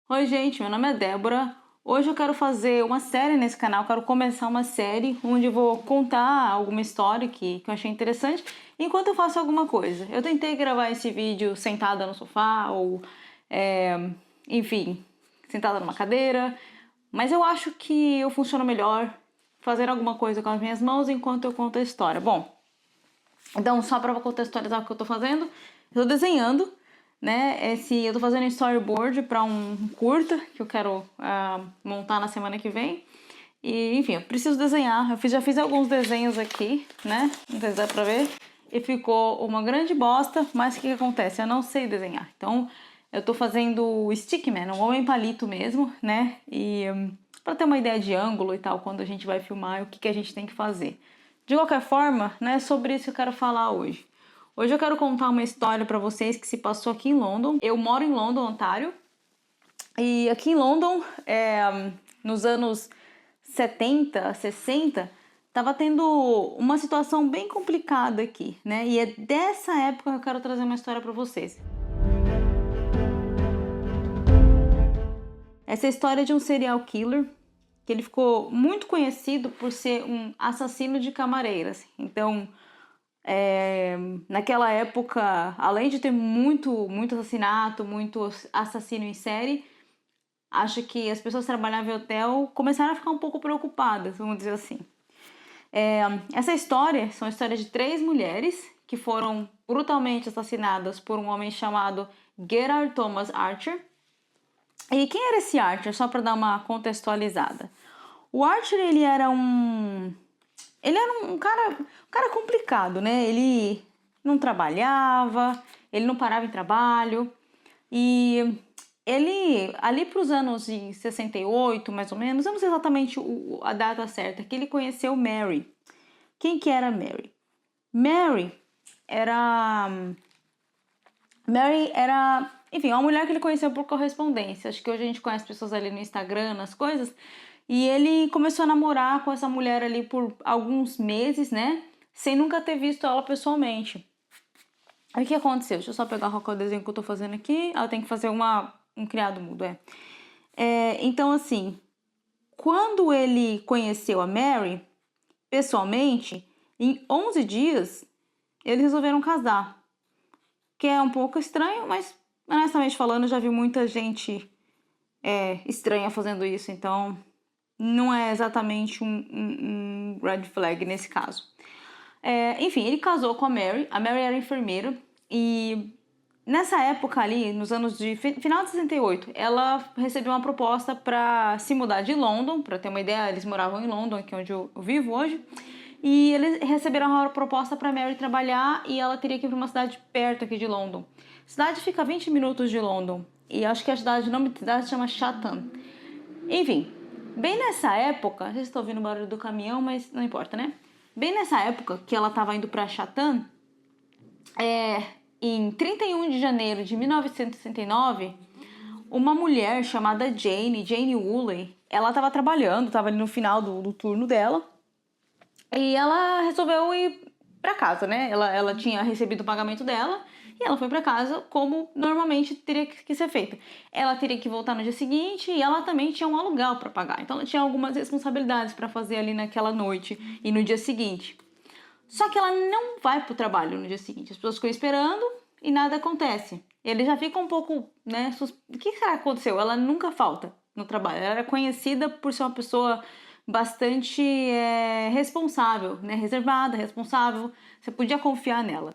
Oi, gente, meu nome é Débora. Hoje eu quero fazer uma série nesse canal, quero começar uma série onde eu vou contar alguma história que eu achei interessante enquanto eu faço alguma coisa. Eu tentei gravar esse vídeo sentada no sofá ou, enfim, sentada numa cadeira, mas eu acho que eu funciono melhor fazer alguma coisa com as minhas mãos enquanto eu conto a história. Bom, então, só para contextualizar o que eu tô fazendo, eu tô desenhando, né? Eu tô fazendo storyboard para um curta que eu quero montar na semana que vem. E, enfim, eu preciso desenhar. Já fiz alguns desenhos aqui, né? Não sei se dá pra ver. E ficou uma grande bosta, mas o que acontece? Eu não sei desenhar. Então, eu tô fazendo stickman, um homem palito mesmo, né? E para ter uma ideia de ângulo e tal, quando a gente vai filmar, o que a gente tem que fazer. De qualquer forma, né, sobre isso que eu quero falar hoje. Hoje eu quero contar uma história para vocês que se passou aqui em London. Eu moro em London, Ontário. E aqui em London, nos anos 70, 60, tava tendo uma situação bem complicada aqui, né? E é dessa época que eu quero trazer uma história para vocês. Essa é a história de um serial killer que ele ficou muito conhecido por ser um assassino de camareiras. Então, naquela época, além de ter muito assassinato, muito assassino em série, acho que as pessoas que trabalhavam em hotel começaram a ficar um pouco preocupadas, vamos dizer assim. Essa história são histórias de 3 mulheres que foram brutalmente assassinadas por um homem chamado Gerard Thomas Archer. E quem era esse Archer? Só para dar uma contextualizada. O Archer, ele era um cara complicado, né? Ele não trabalhava, ele não parava em trabalho. E ele, ali para os anos de 68, mais ou menos, eu não sei exatamente a data certa, que ele conheceu Mary. Quem que era Mary? Mary era... Mary era, enfim, uma mulher que ele conheceu por correspondência. Acho que hoje a gente conhece pessoas ali no Instagram, nas coisas. E ele começou a namorar com essa mulher ali por alguns meses, né? Sem nunca ter visto ela pessoalmente. Aí o que aconteceu? Deixa eu só pegar o desenho que eu tô fazendo aqui. Ela tem que fazer um criado mudo, então, assim, quando ele conheceu a Mary, pessoalmente, em 11 dias, eles resolveram casar. Que é um pouco estranho, mas honestamente falando, eu já vi muita gente estranha fazendo isso, então não é exatamente um red flag nesse caso. Enfim, ele casou com a Mary era enfermeira e nessa época ali, nos anos de final de 68, ela recebeu uma proposta para se mudar de London, para ter uma ideia, eles moravam em London, aqui onde eu vivo hoje. E eles receberam uma proposta para Mary trabalhar e ela teria que ir para uma cidade perto aqui de London. A cidade fica a 20 minutos de London e acho que o nome da cidade chama Chatham. Enfim, bem nessa época, vocês estão ouvindo o barulho do caminhão, mas não importa, né? Bem nessa época que ela estava indo para Chatham, em 31 de janeiro de 1969, uma mulher chamada Jane Woolley, ela estava trabalhando, estava ali no final do turno dela, e ela resolveu ir para casa, né? Ela tinha recebido o pagamento dela e ela foi para casa como normalmente teria que ser feito. Ela teria que voltar no dia seguinte e ela também tinha um aluguel para pagar. Então ela tinha algumas responsabilidades para fazer ali naquela noite e no dia seguinte. Só que ela não vai pro trabalho no dia seguinte. As pessoas ficam esperando e nada acontece. Ele já fica um pouco, né? O que será que aconteceu? Ela nunca falta no trabalho. Ela era conhecida por ser uma pessoa bastante responsável, né? Reservada, responsável. Você podia confiar nela.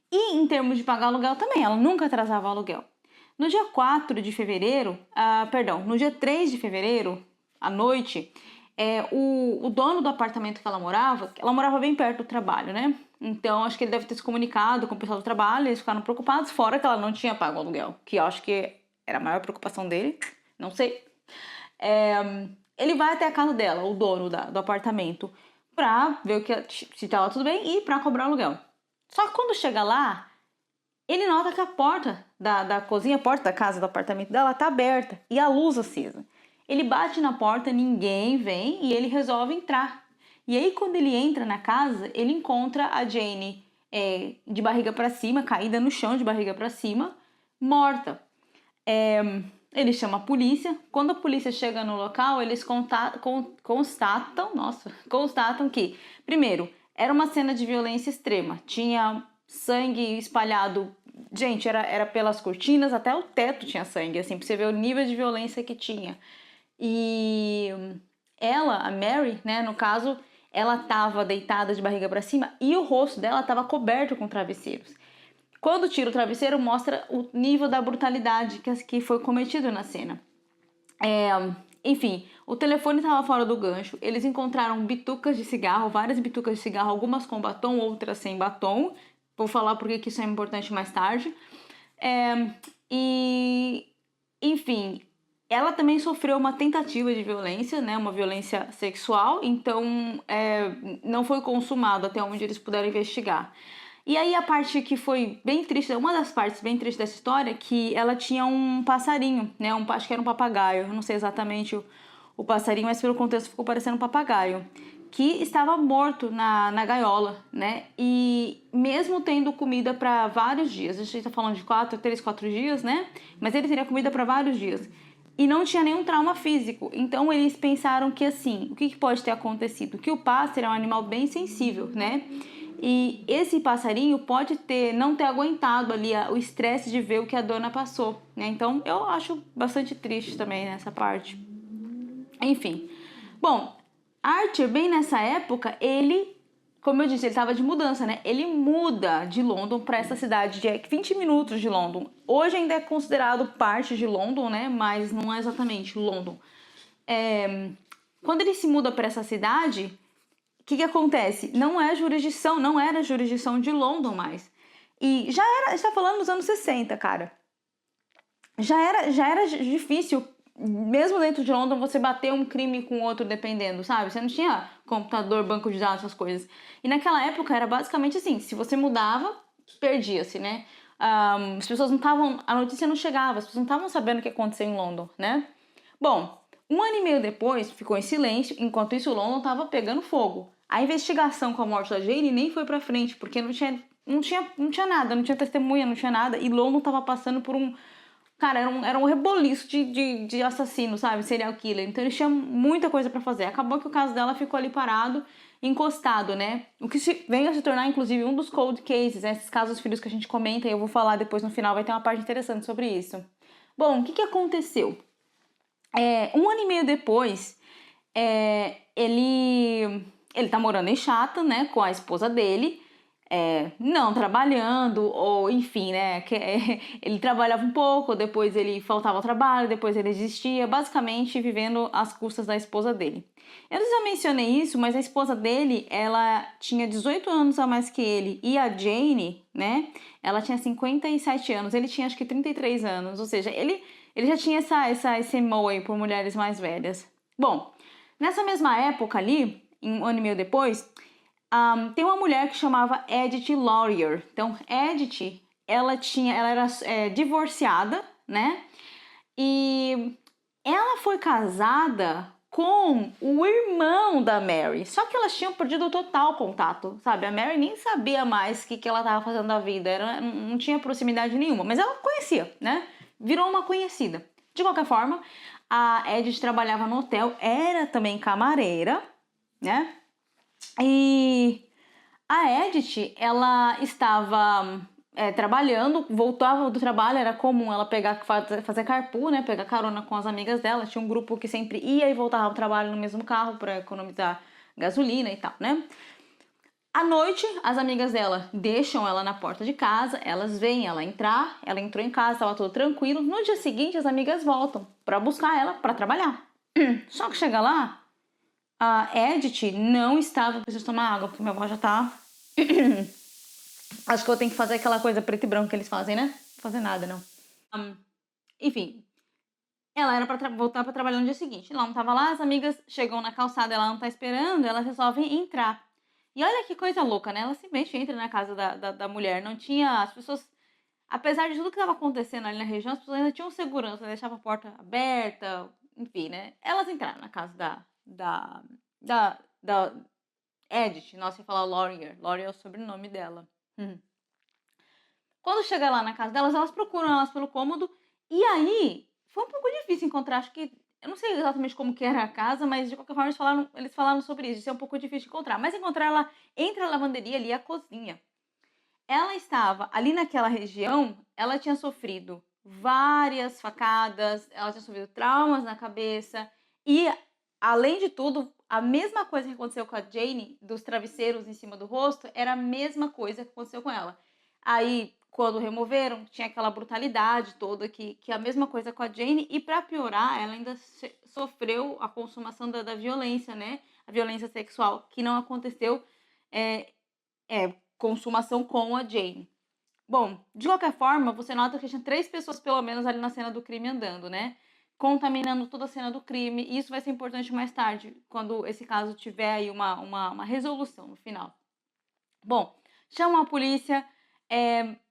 E em termos de pagar aluguel também, ela nunca atrasava o aluguel. No dia 4 de fevereiro, no dia 3 de fevereiro, à noite, o dono do apartamento que ela morava bem perto do trabalho, né? Então, acho que ele deve ter se comunicado com o pessoal do trabalho, eles ficaram preocupados, fora que ela não tinha pago o aluguel, que eu acho que era a maior preocupação dele, não sei. Ele vai até a casa dela, o dono do apartamento, pra ver se estava tudo bem e pra cobrar o aluguel. Só que quando chega lá, ele nota que a porta da cozinha, a porta da casa, do apartamento dela, tá aberta e a luz acesa. Ele bate na porta, ninguém vem e ele resolve entrar. E aí, quando ele entra na casa, ele encontra a Jane de barriga para cima, caída no chão de barriga para cima, morta. ele chama a polícia. Quando a polícia chega no local, eles constatam que, primeiro, era uma cena de violência extrema. Tinha sangue espalhado. Gente, era pelas cortinas, até o teto tinha sangue, assim, pra você ver o nível de violência que tinha. E ela, a Mary, né, no caso, ela tava deitada de barriga para cima e o rosto dela tava coberto com travesseiros. Quando tira o travesseiro, mostra o nível da brutalidade que foi cometido na cena. Enfim, o telefone estava fora do gancho. Eles encontraram bitucas de cigarro, várias bitucas de cigarro, algumas com batom, outras sem batom. Vou falar porque que isso é importante mais tarde. Enfim, ela também sofreu uma tentativa de violência, né? Uma violência sexual. Então, não foi consumado até onde eles puderam investigar. E aí a parte que foi bem triste, uma das partes bem tristes dessa história, que ela tinha um passarinho, né? Acho que era um papagaio, eu não sei exatamente o passarinho, mas pelo contexto ficou parecendo um papagaio, que estava morto na gaiola, né? E mesmo tendo comida para vários dias, a gente tá falando de 3, 4 dias, né? Mas ele teria comida para vários dias. E não tinha nenhum trauma físico. Então eles pensaram que assim, o que pode ter acontecido? Que o pássaro é um animal bem sensível, né? E esse passarinho pode não ter aguentado ali o estresse de ver o que a dona passou, né? Então eu acho bastante triste também nessa parte. Enfim, bom, Archer, bem nessa época, como eu disse, ele estava de mudança, né? Ele muda de London para essa cidade de 20 minutos de London. Hoje ainda é considerado parte de London, né? Mas não é exatamente London. Quando ele se muda para essa cidade, o que acontece? Não era jurisdição de London mais. E está falando dos anos 60, cara. Já era difícil, mesmo dentro de London, você bater um crime com outro dependendo, sabe? Você não tinha computador, banco de dados, essas coisas. E naquela época era basicamente assim, se você mudava, perdia-se, né? As pessoas não estavam, a notícia não chegava, as pessoas não estavam sabendo o que aconteceu em London, né? Bom, 1 ano e meio depois, ficou em silêncio, enquanto isso London estava pegando fogo. A investigação com a morte da Jane nem foi pra frente, porque não tinha nada, não tinha testemunha, não tinha nada, e London estava passando por um... Cara, era um reboliço de assassino, sabe? Serial killer. Então eles tinham muita coisa pra fazer. Acabou que o caso dela ficou ali parado, encostado, né? O que veio a se tornar, inclusive, um dos cold cases, né? Esses casos filhos que a gente comenta, e eu vou falar depois no final, vai ter uma parte interessante sobre isso. Bom, o que aconteceu? 1 ano e meio depois, ele tá morando em Chatham, né, com a esposa dele, não trabalhando, ou enfim, né, ele trabalhava um pouco, depois ele faltava ao trabalho, depois ele desistia, basicamente vivendo às custas da esposa dele. Eu não sei se eu mencionei isso, mas a esposa dele, ela tinha 18 anos a mais que ele, e a Jane, né, ela tinha 57 anos, ele tinha acho que 33 anos, ou seja, ele já tinha esse moe por mulheres mais velhas. Bom, nessa mesma época ali, 1 ano e meio depois, tem uma mulher que chamava Edith Laurier. Então, Edith, ela era divorciada, né? E ela foi casada com o irmão da Mary. Só que elas tinham perdido total contato, sabe? A Mary nem sabia mais o que ela estava fazendo da vida. Não tinha proximidade nenhuma, mas ela conhecia, né? Virou uma conhecida. De qualquer forma, a Edith trabalhava no hotel, era também camareira, né? E a Edith, ela estava trabalhando, voltava do trabalho, era comum ela fazer carpool, né? Pegar carona com as amigas dela. Tinha um grupo que sempre ia e voltava ao trabalho no mesmo carro para economizar gasolina e tal, né? À noite, as amigas dela deixam ela na porta de casa, elas veem ela entrar, ela entrou em casa, estava tudo tranquilo. No dia seguinte, as amigas voltam para buscar ela para trabalhar. Só que chega lá, a Edith não estava... Preciso tomar água, porque minha voz já tá... Acho que eu tenho que fazer aquela coisa preto e branco que eles fazem, né? Não fazer nada, não. Enfim, ela era pra voltar para trabalhar no dia seguinte. Ela não tava lá, as amigas chegam na calçada, ela não tá esperando, elas resolvem entrar. E olha que coisa louca, né? Ela simplesmente entra na casa da mulher. Não tinha... As pessoas... Apesar de tudo que estava acontecendo ali na região, as pessoas ainda tinham segurança, deixavam a porta aberta, enfim, né? Elas entraram na casa da Edith. Nossa, eu ia falar Laurier. Laurier é o sobrenome dela. Quando chega lá na casa delas, elas procuram elas pelo cômodo. E aí, foi um pouco difícil encontrar, acho que eu não sei exatamente como que era a casa, mas de qualquer forma eles falaram sobre isso, de ser um pouco difícil de encontrar. Mas encontrar ela entre a lavanderia ali e a cozinha. Ela estava ali naquela região, ela tinha sofrido várias facadas, ela tinha sofrido traumas na cabeça e, além de tudo, a mesma coisa que aconteceu com a Jane, dos travesseiros em cima do rosto, era a mesma coisa que aconteceu com ela. Aí, quando removeram, tinha aquela brutalidade toda que é a mesma coisa com a Jane, e para piorar, ela ainda sofreu a consumação da violência, né? A violência sexual, que não aconteceu é, consumação com a Jane. Bom, de qualquer forma, você nota que tinha 3 pessoas pelo menos ali na cena do crime andando, né? Contaminando toda a cena do crime. E isso vai ser importante mais tarde, quando esse caso tiver aí uma resolução no final. Bom, chamam a polícia,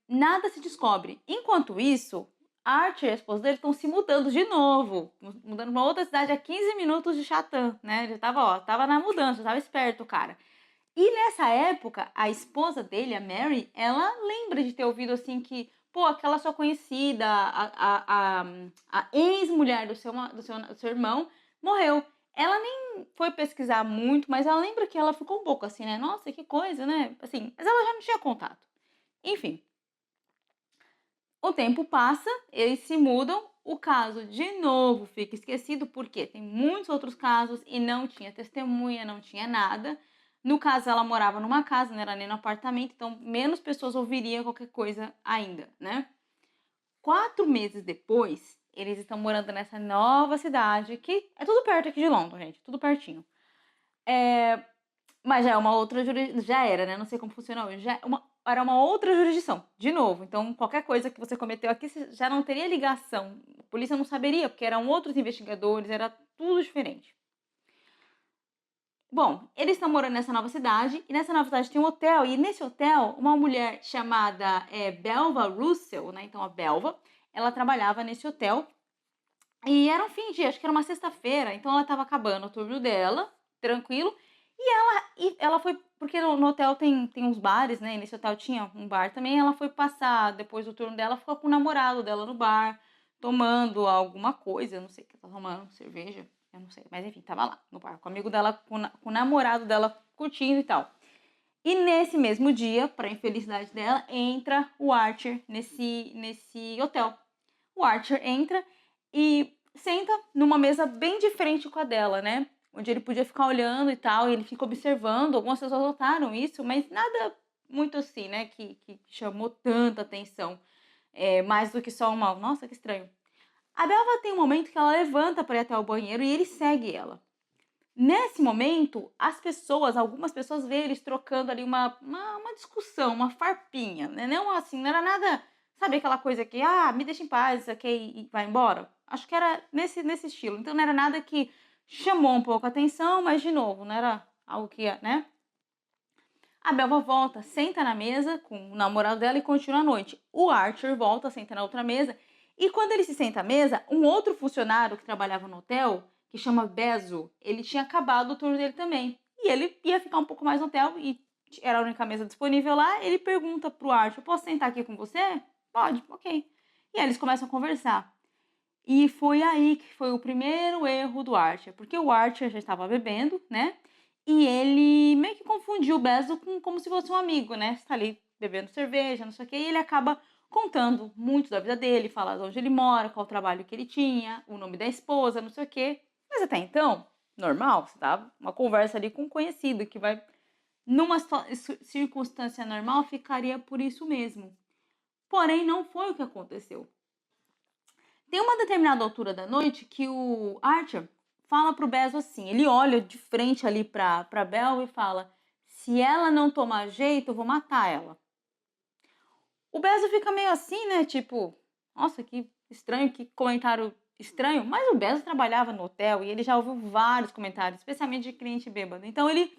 nada se descobre. Enquanto isso, Archer e a esposa dele estão se mudando de novo, mudando para outra cidade a 15 minutos de Chatham, né? Ele tava na mudança, tava esperto o cara. E nessa época, a esposa dele, a Mary, ela lembra de ter ouvido assim que, pô, aquela sua conhecida, a ex-mulher do seu irmão, morreu. Ela nem foi pesquisar muito, mas ela lembra que ela ficou um pouco assim, né? Nossa, que coisa, né? Assim, mas ela já não tinha contato. Enfim, o tempo passa, eles se mudam, o caso de novo fica esquecido, porque tem muitos outros casos e não tinha testemunha, não tinha nada. No caso, ela morava numa casa, não era nem no apartamento, então menos pessoas ouviriam qualquer coisa ainda, né? 4 meses depois, eles estão morando nessa nova cidade, que é tudo perto aqui de Londres, gente, tudo pertinho. Mas já é uma outra jurisdição, já era, né? Não sei como funciona hoje. Era uma outra jurisdição, de novo. Então, qualquer coisa que você cometeu aqui já não teria ligação. A polícia não saberia, porque eram outros investigadores, era tudo diferente. Bom, eles estão morando nessa nova cidade, e nessa nova cidade tem um hotel, e nesse hotel, uma mulher chamada Belva Russell, né? Então, a Belva, ela trabalhava nesse hotel, e era um fim de dia, acho que era uma sexta-feira, então ela estava acabando o turno dela, tranquilo, e ela foi, porque no hotel tem uns bares, né? E nesse hotel tinha um bar também. Ela foi passar, depois do turno dela, ficou com o namorado dela no bar, tomando alguma coisa, eu não sei o que ela tá tomando, cerveja, eu não sei. Mas enfim, tava lá no bar, com o amigo dela, com o namorado dela curtindo e tal. E nesse mesmo dia, pra infelicidade dela, entra o Archer nesse hotel. O Archer entra e senta numa mesa bem diferente com a dela, né? Onde ele podia ficar olhando e tal, e ele fica observando. Algumas pessoas notaram isso, mas nada muito assim, né? Que chamou tanta atenção. Mais do que só uma. Nossa, que estranho. A Belva tem um momento que ela levanta para ir até o banheiro e ele segue ela. Nesse momento, algumas pessoas veem eles trocando ali uma discussão, uma farpinha, né? Não assim, não era nada, sabe aquela coisa que, me deixa em paz, ok, e vai embora? Acho que era nesse estilo. Então não era nada que chamou um pouco a atenção, mas de novo, não era algo que, né? A Belva volta, senta na mesa com o namorado dela e continua a noite. O Archer volta, senta na outra mesa, e quando ele se senta à mesa, um outro funcionário que trabalhava no hotel, que chama Bezo, ele tinha acabado o turno dele também. E ele ia ficar um pouco mais no hotel e era a única mesa disponível lá. Ele pergunta pro Archer: posso sentar aqui com você? Pode, ok. E aí eles começam a conversar. E foi aí que foi o primeiro erro do Archer, porque o Archer já estava bebendo, né? E ele meio que confundiu o Bezo como se fosse um amigo, né? Você tá ali bebendo cerveja, não sei o quê, e ele acaba contando muito da vida dele, fala de onde ele mora, qual o trabalho que ele tinha, o nome da esposa, não sei o quê. Mas até então, normal, você tá uma conversa ali com um conhecido que vai, numa circunstância normal, ficaria por isso mesmo. Porém, não foi o que aconteceu. Tem uma determinada altura da noite que o Archer fala pro Bezo assim, ele olha de frente ali pra Bel e fala: se ela não tomar jeito, eu vou matar ela. O Bezo fica meio assim, né? Tipo, nossa, que estranho, que comentário estranho. Mas o Bezo trabalhava no hotel e ele já ouviu vários comentários, especialmente de cliente bêbado. Então ele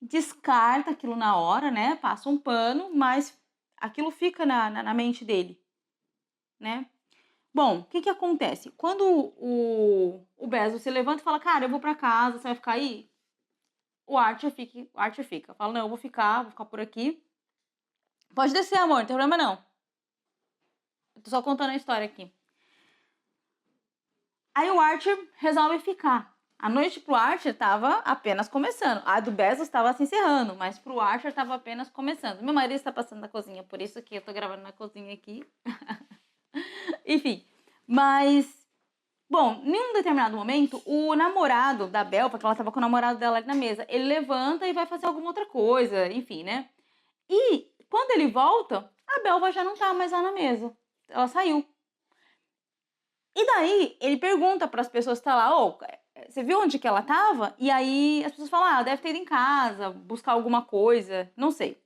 descarta aquilo na hora, né? Passa um pano, mas aquilo fica na mente dele, né? Bom, o que acontece? Quando o Bezo se levanta e fala, cara, eu vou pra casa, você vai ficar aí? O Archer fica. Fala, não, eu vou ficar por aqui. Pode descer, amor, não tem problema não. Eu tô só contando a história aqui. Aí o Archer resolve ficar. A noite pro Archer estava apenas começando. A do Bezos estava se encerrando, mas pro Archer estava apenas começando. Meu marido está passando na cozinha, por isso que eu tô gravando na cozinha aqui. Enfim, mas... Bom, em um determinado momento, o namorado da Belva, que ela tava com o namorado dela ali na mesa, ele levanta e vai fazer alguma outra coisa, enfim, né? E quando ele volta, a Belva já não tá mais lá na mesa. Ela saiu. E daí, ele pergunta para as pessoas que tá lá, ô, você viu onde que ela tava? E aí as pessoas falam, ah, deve ter ido em casa, buscar alguma coisa, não sei.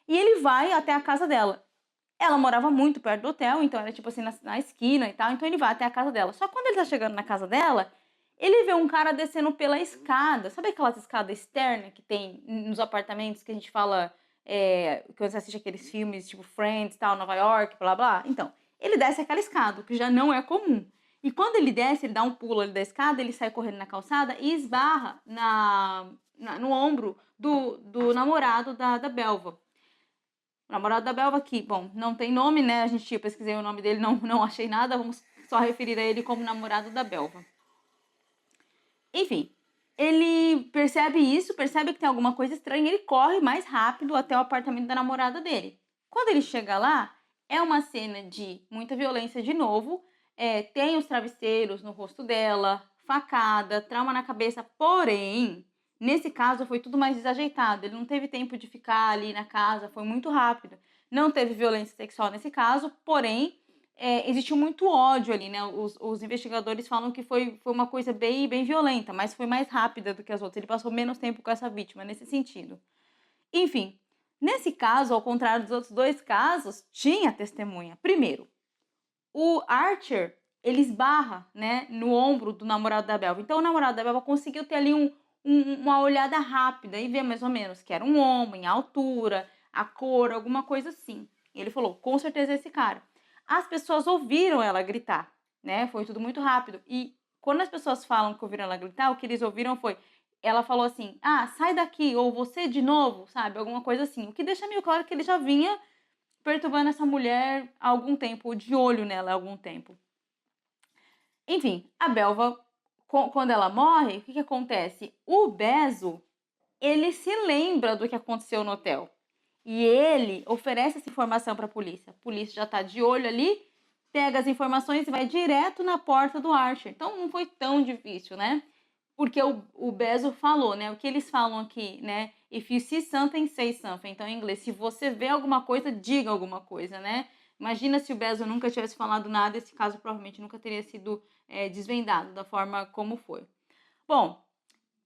E ele vai até a casa dela. Ela morava muito perto do hotel, então era tipo assim, na esquina e tal, então ele vai até a casa dela. Só que quando ele tá chegando na casa dela, ele vê um cara descendo pela escada. Sabe aquelas escadas externas que tem nos apartamentos que a gente fala, quando você assiste aqueles filmes tipo Friends, tal, Nova York, blá blá? Então, ele desce aquela escada, o que já não é comum. E quando ele desce, ele dá um pulo ali da escada, ele sai correndo na calçada e esbarra no ombro do namorado da Belva. O namorado da Belva aqui, bom, não tem nome, né? A gente pesquisei o nome dele, não achei nada, vamos só referir a ele como namorado da Belva. Enfim, ele percebe isso, percebe que tem alguma coisa estranha, ele corre mais rápido até o apartamento da namorada dele. Quando ele chega lá, é uma cena de muita violência de novo, tem os travesseiros no rosto dela, facada, trauma na cabeça, porém, nesse caso foi tudo mais desajeitado, ele não teve tempo de ficar ali na casa, foi muito rápido. Não teve violência sexual nesse caso, porém, existiu muito ódio ali, né? Os investigadores falam que foi uma coisa bem violenta, mas foi mais rápida do que as outras. Ele passou menos tempo com essa vítima nesse sentido. Enfim, nesse caso, ao contrário dos outros dois casos, tinha testemunha. Primeiro, o Archer, ele esbarra, né, no ombro do namorado da Belva. Então o namorado da Belva conseguiu ter ali uma olhada rápida e ver mais ou menos que era um homem, a altura, a cor, alguma coisa assim. E ele falou, com certeza é esse cara. As pessoas ouviram ela gritar, né? Foi tudo muito rápido. E quando as pessoas falam que ouviram ela gritar, o que eles ouviram foi, ela falou assim, ah, sai daqui, ou você de novo, sabe? Alguma coisa assim. O que deixa meio claro que ele já vinha perturbando essa mulher há algum tempo, de olho nela há algum tempo. Enfim, a Belva, quando ela morre, o que acontece? O Bezo, ele se lembra do que aconteceu no hotel. E ele oferece essa informação para a polícia. A polícia já está de olho ali, pega as informações e vai direto na porta do Archer. Então não foi tão difícil, né? Porque o Bezo falou, né? O que eles falam aqui, né? If you see something, say something. Então, em inglês, se você vê alguma coisa, diga alguma coisa, né? Imagina se o Bezo nunca tivesse falado nada, esse caso provavelmente nunca teria sido desvendado da forma como foi. Bom,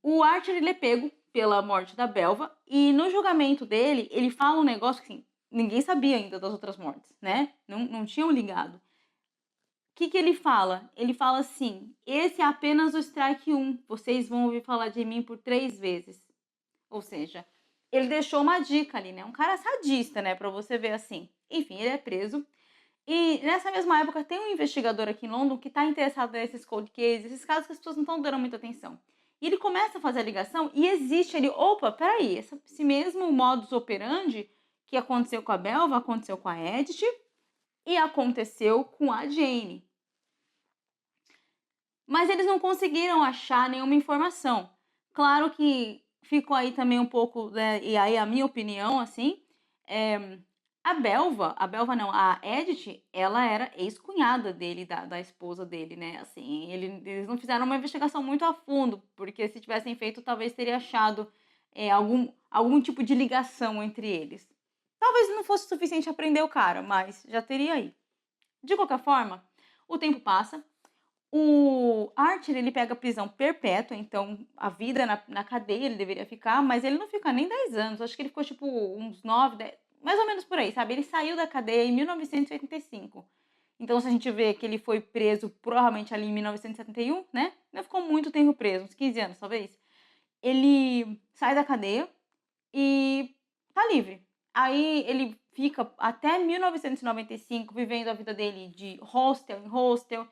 o Archer, ele é pego pela morte da Belva e no julgamento dele, ele fala um negócio que assim, ninguém sabia ainda das outras mortes, né? Não tinham ligado. O que ele fala? Ele fala assim, esse é apenas o strike 1, vocês vão ouvir falar de mim por 3 vezes. Ou seja, ele deixou uma dica ali, né? Um cara sadista, né? Pra você ver assim. Enfim, ele é preso. E nessa mesma época tem um investigador aqui em London que está interessado nesses cold cases, esses casos que as pessoas não estão dando muita atenção. E ele começa a fazer a ligação e existe ali, opa, peraí, esse mesmo modus operandi que aconteceu com a Belva, aconteceu com a Edith e aconteceu com a Jane. Mas eles não conseguiram achar nenhuma informação. Claro que ficou aí também um pouco, né, e aí a minha opinião, assim, a Belva não, a Edith, ela era ex-cunhada dele, da esposa dele, né, assim, eles não fizeram uma investigação muito a fundo, porque se tivessem feito, talvez teria achado algum tipo de ligação entre eles. Talvez não fosse suficiente a prender o cara, mas já teria aí. De qualquer forma, o tempo passa, o Archer, ele pega prisão perpétua, então a vida na cadeia ele deveria ficar, mas ele não fica nem 10 anos, acho que ele ficou tipo uns 9, 10, mais ou menos por aí, sabe? Ele saiu da cadeia em 1985. Então se a gente vê que ele foi preso provavelmente ali em 1971, né? Não ficou muito tempo preso, uns 15 anos talvez. Ele sai da cadeia e tá livre. Aí ele fica até 1995 vivendo a vida dele de hostel em hostel,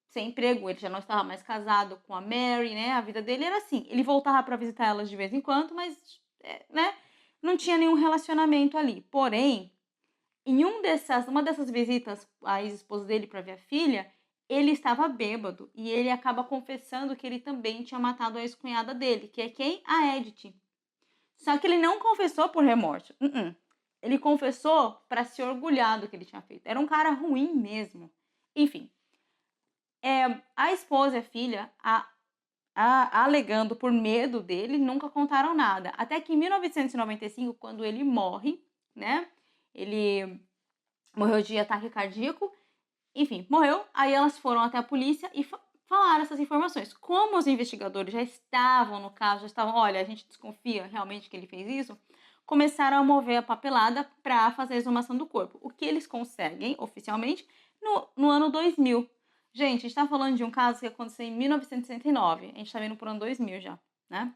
sem emprego, ele já não estava mais casado com a Mary, né? A vida dele era assim. Ele voltava para visitar elas de vez em quando, mas, né? Não tinha nenhum relacionamento ali. Porém, em uma dessas visitas à ex-esposa dele para ver a filha, ele estava bêbado e ele acaba confessando que ele também tinha matado a ex-cunhada dele, que é quem? A Edith. Só que ele não confessou por remorso. Ele confessou para se orgulhar do que ele tinha feito. Era um cara ruim mesmo. Enfim, a esposa e a filha, alegando por medo dele, nunca contaram nada. Até que em 1995, quando ele morre, né? Ele morreu de ataque cardíaco. Enfim, morreu. Aí elas foram até a polícia e falaram essas informações. Como os investigadores já estavam no caso, já estavam, olha, a gente desconfia realmente que ele fez isso, começaram a mover a papelada para fazer a exumação do corpo. O que eles conseguem, oficialmente, no ano 2000. Gente, a gente tá falando de um caso que aconteceu em 1969. A gente tá indo pro ano 2000 já, né?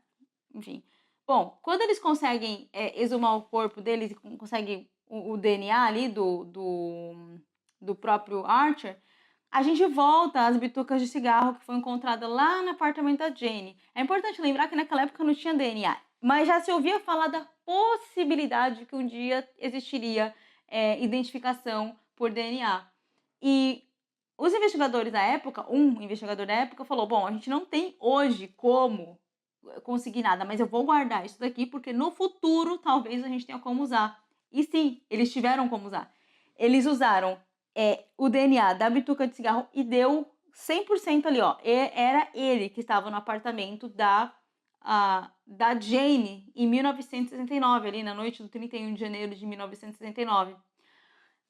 Enfim. Bom, quando eles conseguem exumar o corpo deles e conseguem o DNA ali do próprio Archer, a gente volta às bitucas de cigarro que foi encontrada lá no apartamento da Jane. É importante lembrar que naquela época não tinha DNA, mas já se ouvia falar da possibilidade de que um dia existiria identificação por DNA. E os investigadores da época, um investigador da época falou, bom, a gente não tem hoje como conseguir nada, mas eu vou guardar isso daqui porque no futuro talvez a gente tenha como usar. E sim, eles tiveram como usar. Eles usaram o DNA da bituca de cigarro e deu 100% ali, ó. Era ele que estava no apartamento da Jane em 1969, ali na noite do 31 de janeiro de 1969.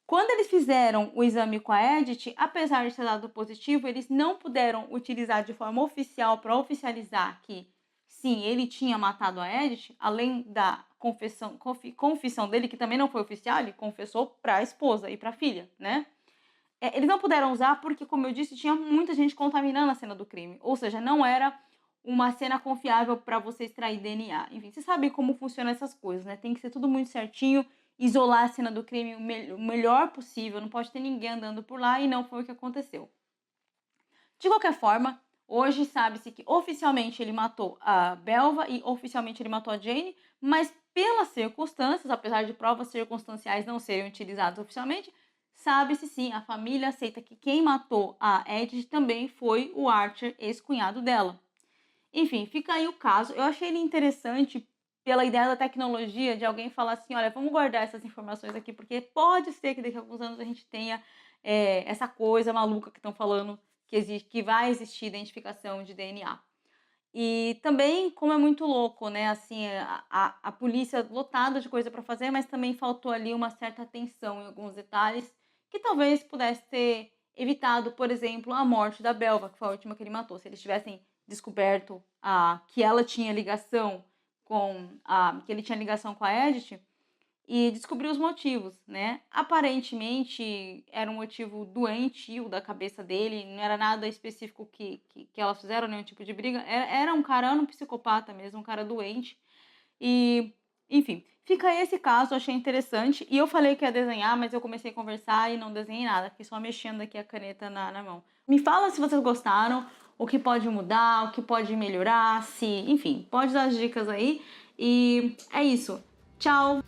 Quando eles fizeram o exame com a Edith, apesar de ter dado positivo, eles não puderam utilizar de forma oficial para oficializar que sim, ele tinha matado a Edith, além da confissão dele, que também não foi oficial, ele confessou para a esposa e para a filha, né? Eles não puderam usar porque, como eu disse, tinha muita gente contaminando a cena do crime. Ou seja, não era uma cena confiável para você extrair DNA. Enfim, você sabe como funcionam essas coisas, né? Tem que ser tudo muito certinho, isolar a cena do crime o melhor possível, não pode ter ninguém andando por lá, e não foi o que aconteceu. De qualquer forma, hoje sabe-se que oficialmente ele matou a Belva e oficialmente ele matou a Jane, mas pelas circunstâncias, apesar de provas circunstanciais não serem utilizadas oficialmente, sabe-se sim, a família aceita que quem matou a Edith também foi o Archer, ex-cunhado dela. Enfim, fica aí o caso. Eu achei ele interessante pela ideia da tecnologia, de alguém falar assim, olha, vamos guardar essas informações aqui, porque pode ser que daqui a alguns anos a gente tenha essa coisa maluca que estão falando que existe, que vai existir identificação de DNA. E também, como é muito louco, né, assim, a polícia lotada de coisa para fazer, mas também faltou ali uma certa atenção em alguns detalhes que talvez pudesse ter evitado, por exemplo, a morte da Belva, que foi a última que ele matou. Se eles tivessem descoberto que ela tinha ligação que ele tinha ligação com a Edith, e descobriu os motivos, né? Aparentemente era um motivo doentio da cabeça dele, não era nada específico que elas fizeram, nenhum tipo de briga. Era um psicopata mesmo, um cara doente. E, enfim, fica esse caso, eu achei interessante. E eu falei que ia desenhar, mas eu comecei a conversar e não desenhei nada, fiquei só mexendo aqui a caneta na mão. Me fala se vocês gostaram, o que pode mudar, o que pode melhorar, enfim, pode dar as dicas aí. E é isso. Tchau!